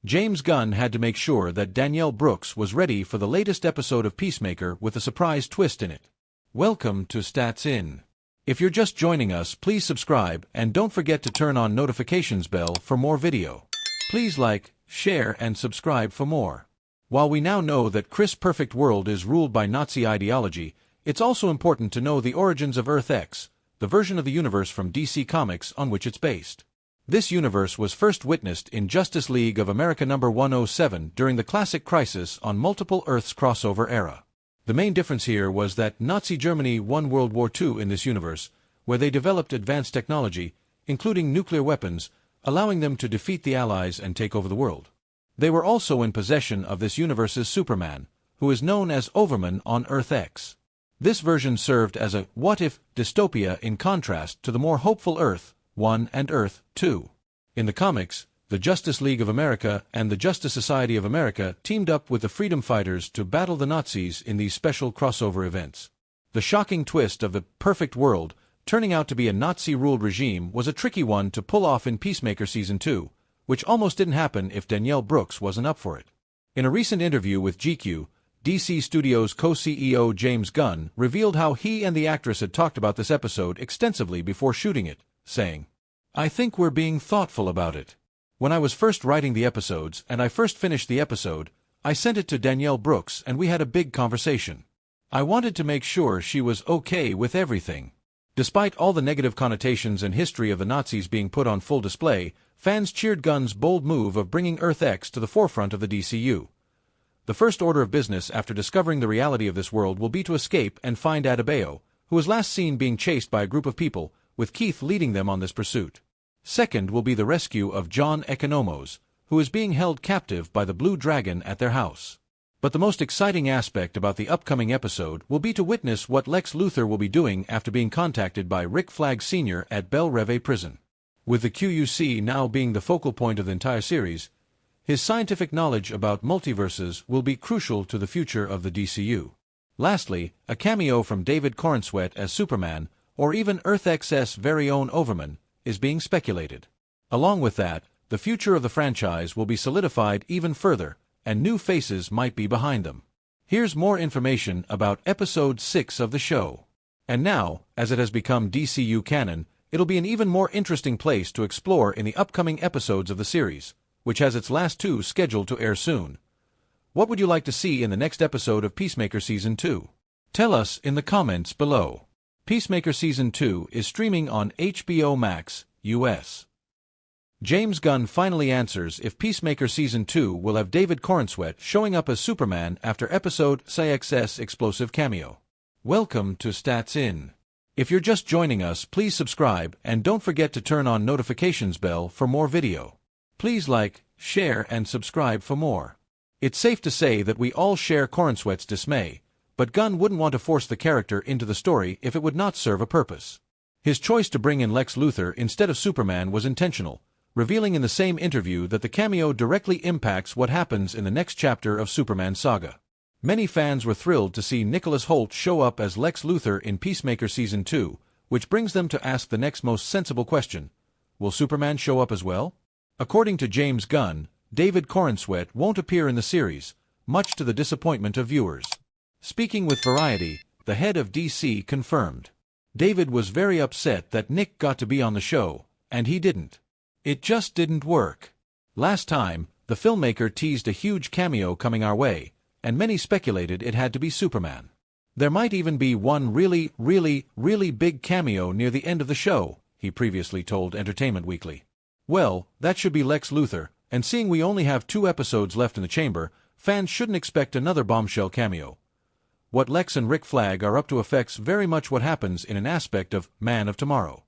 James Gunn had to make sure that Danielle Brooks was ready for the latest episode of Peacemaker with a surprise twist in it. Welcome to Stats In. If you're just joining us, please subscribe and don't forget to turn on notifications bell for more video. Please like, share and subscribe for more. While we now know that Chris' perfect world is ruled by Nazi ideology, it's also important to know the origins of Earth X, the version of the universe from DC Comics on which it's based. This universe was first witnessed in Justice League of America number 107 during the Classic Crisis on Multiple Earths crossover era. The main difference here was that Nazi Germany won World War II in this universe, where they developed advanced technology, including nuclear weapons, allowing them to defeat the Allies and take over the world. They were also in possession of this universe's Superman, who is known as Overman on Earth X. This version served as a what-if dystopia in contrast to the more hopeful Earth 1 and Earth 2. In the comics, the Justice League of America and the Justice Society of America teamed up with the freedom fighters to battle the Nazis in these special crossover events. The shocking twist of the perfect world turning out to be a Nazi-ruled regime was a tricky one to pull off in Peacemaker Season 2, which almost didn't happen if Danielle Brooks wasn't up for it. In a recent interview with GQ, DC Studios co-CEO James Gunn revealed how he and the actress had talked about this episode extensively before shooting it, saying, "I think we're being thoughtful about it. When I was first writing the episodes and I first finished the episode, I sent it to Danielle Brooks and we had a big conversation. I wanted to make sure she was okay with everything." Despite all the negative connotations and history of the Nazis being put on full display, fans cheered Gunn's bold move of bringing Earth X to the forefront of the DCU. The first order of business after discovering the reality of this world will be to escape and find Adebayo, who was last seen being chased by a group of people, with Keith leading them on this pursuit. Second will be the rescue of John Economos, who is being held captive by the Blue Dragon at their house. But the most exciting aspect about the upcoming episode will be to witness what Lex Luthor will be doing after being contacted by Rick Flag Sr. at Belle Reve Prison. With the QUC now being the focal point of the entire series, his scientific knowledge about multiverses will be crucial to the future of the DCU. Lastly, a cameo from David Corenswet as Superman, or even Earth X's very own Overman, is being speculated. Along with that, the future of the franchise will be solidified even further, and new faces might be behind them. Here's more information about Episode 6 of the show. And now, as it has become DCU canon, it'll be an even more interesting place to explore in the upcoming episodes of the series, which has its last 2 scheduled to air soon. What would you like to see in the next episode of Peacemaker Season 2? Tell us in the comments below. Peacemaker Season 2 is streaming on HBO Max, US. James Gunn finally answers if Peacemaker Season 2 will have David Corenswet showing up as Superman after episode 6's explosive cameo. Welcome to Stats In. If you're just joining us, please subscribe and don't forget to turn on notifications bell for more video. Please like, share and subscribe for more. It's safe to say that we all share Corenswet's dismay, but Gunn wouldn't want to force the character into the story if it would not serve a purpose. His choice to bring in Lex Luthor instead of Superman was intentional, revealing in the same interview that the cameo directly impacts what happens in the next chapter of Superman's saga. Many fans were thrilled to see Nicholas Hoult show up as Lex Luthor in Peacemaker Season 2, which brings them to ask the next most sensible question: will Superman show up as well? According to James Gunn, David Corenswet won't appear in the series, much to the disappointment of viewers. Speaking with Variety, the head of DC confirmed. David was very upset that Nick got to be on the show, and he didn't. It just didn't work. Last time, the filmmaker teased a huge cameo coming our way, and many speculated it had to be Superman. There might even be one really big cameo near the end of the show, he previously told Entertainment Weekly. Well, that should be Lex Luthor, and seeing we only have 2 episodes left in the chamber, fans shouldn't expect another bombshell cameo. What Lex and Rick Flag are up to affects very much what happens in an aspect of Man of Tomorrow.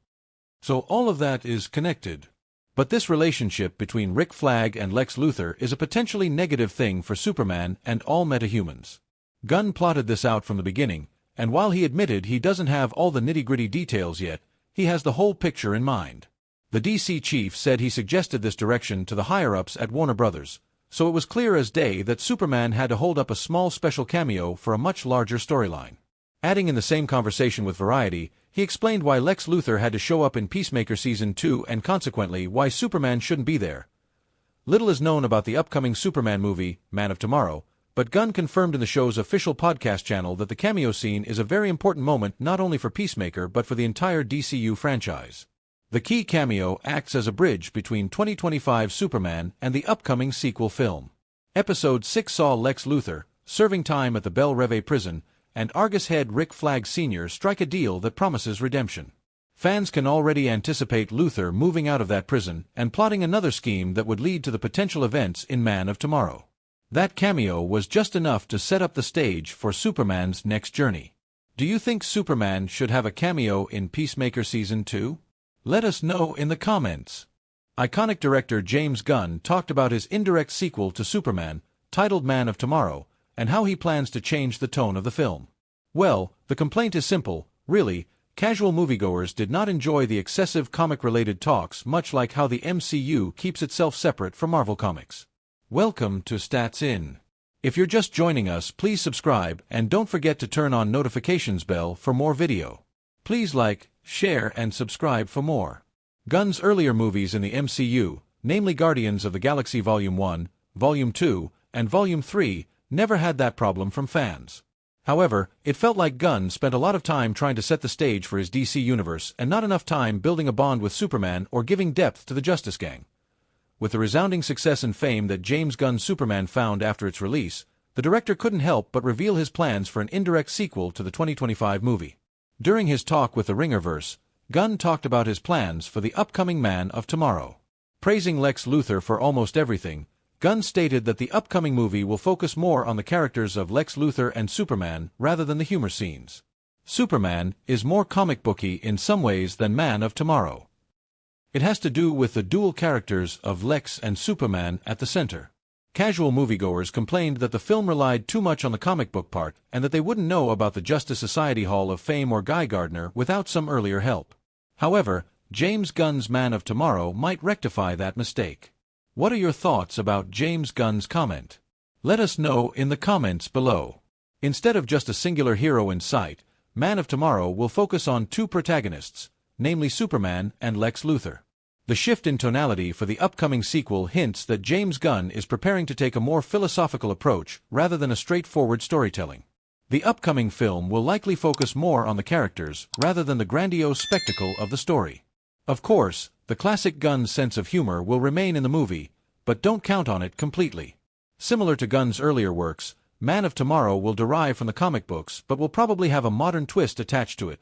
So all of that is connected. But this relationship between Rick Flag and Lex Luthor is a potentially negative thing for Superman and all metahumans. Gunn plotted this out from the beginning, and while he admitted he doesn't have all the nitty-gritty details yet, he has the whole picture in mind. The DC chief said he suggested this direction to the higher-ups at Warner Brothers, so it was clear as day that Superman had to hold up a small special cameo for a much larger storyline. Adding in the same conversation with Variety, he explained why Lex Luthor had to show up in Peacemaker Season 2 and consequently why Superman shouldn't be there. Little is known about the upcoming Superman movie, Man of Tomorrow, but Gunn confirmed in the show's official podcast channel that the cameo scene is a very important moment not only for Peacemaker but for the entire DCU franchise. The key cameo acts as a bridge between 2025's Superman and the upcoming sequel film. Episode 6 saw Lex Luthor, serving time at the Belle Reve prison, and Argus head Rick Flag Sr. strike a deal that promises redemption. Fans can already anticipate Luthor moving out of that prison and plotting another scheme that would lead to the potential events in Man of Tomorrow. That cameo was just enough to set up the stage for Superman's next journey. Do you think Superman should have a cameo in Peacemaker Season 2? Let us know in the comments. Iconic director James Gunn talked about his indirect sequel to Superman, titled Man of Tomorrow, and how he plans to change the tone of the film. Well, the complaint is simple, really. Casual moviegoers did not enjoy the excessive comic-related talks, much like how the MCU keeps itself separate from Marvel Comics. Welcome to Stats In. If you're just joining us, please subscribe and don't forget to turn on notifications bell for more video. Please like, share and subscribe for more. Gunn's earlier movies in the MCU, namely Guardians of the Galaxy Volume 1, Volume 2, and Volume 3, never had that problem from fans. However, it felt like Gunn spent a lot of time trying to set the stage for his DC universe and not enough time building a bond with Superman or giving depth to the Justice Gang. With the resounding success and fame that James Gunn's Superman found after its release, the director couldn't help but reveal his plans for an indirect sequel to the 2025 movie. During his talk with the Ringerverse, Gunn talked about his plans for the upcoming Man of Tomorrow. Praising Lex Luthor for almost everything, Gunn stated that the upcoming movie will focus more on the characters of Lex Luthor and Superman rather than the humor scenes. Superman is more comic booky in some ways than Man of Tomorrow. It has to do with the dual characters of Lex and Superman at the center. Casual moviegoers complained that the film relied too much on the comic book part and that they wouldn't know about the Justice Society Hall of Fame or Guy Gardner without some earlier help. However, James Gunn's Man of Tomorrow might rectify that mistake. What are your thoughts about James Gunn's comment? Let us know in the comments below. Instead of just a singular hero in sight, Man of Tomorrow will focus on two protagonists, namely Superman and Lex Luthor. The shift in tonality for the upcoming sequel hints that James Gunn is preparing to take a more philosophical approach rather than a straightforward storytelling. The upcoming film will likely focus more on the characters rather than the grandiose spectacle of the story. Of course, the classic Gunn sense of humor will remain in the movie, but don't count on it completely. Similar to Gunn's earlier works, Man of Tomorrow will derive from the comic books but will probably have a modern twist attached to it,